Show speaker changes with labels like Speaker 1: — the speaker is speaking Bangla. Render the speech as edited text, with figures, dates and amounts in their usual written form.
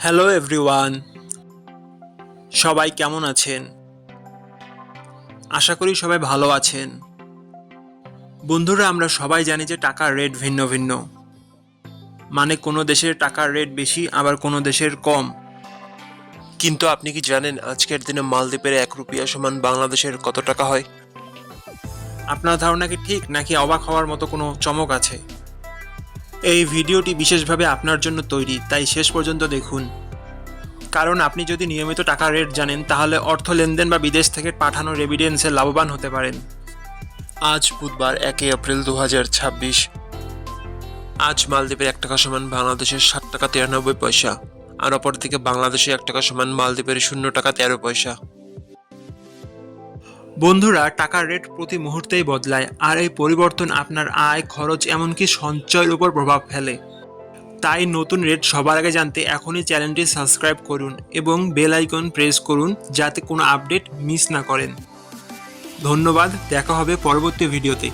Speaker 1: হ্যালো এভরিওয়ান, সবাই কেমন আছেন? আশা করি সবাই ভালো আছেন। বন্ধুরা, আমরা সবাই জানি যে টাকার রেট ভিন্ন ভিন্ন। মানে কোনো দেশের টাকার রেট বেশি, আবার কোনো দেশের কম।
Speaker 2: কিন্তু আপনি কি জানেন আজকের দিনে মালদ্বীপের 1 রুপিয়া সমান বাংলাদেশের কত টাকা হয়?
Speaker 1: আপনার ধারণা কি ঠিক, নাকি অবাক হওয়ার মতো কোনো চমক আছে? এই ভিডিওটি বিশেষভাবে আপনার জন্য তৈরি, তাই শেষ পর্যন্ত দেখুন। কারণ আপনি যদি নিয়মিত টাকার রেট জানেন, তাহলে অর্থ লেনদেন বা বিদেশ থেকে পাঠানো রেমিটেন্সে লাভবান হতে পারেন।
Speaker 2: আজ বুধবার 1 এপ্রিল 2026। আজ মালদ্বীপের 1 টাকা সমান বাংলাদেশের 7 টাকা 93 পয়সা, আর অপরদিকে বাংলাদেশে 1 টাকা সমান মালদ্বীপের 0 টাকা 13 পয়সা।
Speaker 1: বন্ধুরা, টাকার রেট প্রতি মুহূর্তেই বদলায়, আর এই পরিবর্তন আপনার আয়, খরচ, এমনকি সঞ্চয়ের উপর প্রভাব ফেলে। তাই নতুন রেট সবার আগে জানতে এখনই চ্যানেলটি সাবস্ক্রাইব করুন এবং বেল আইকন প্রেস করুন, যাতে কোনো আপডেট মিস না করেন। ধন্যবাদ, দেখা হবে পরবর্তী ভিডিওতে।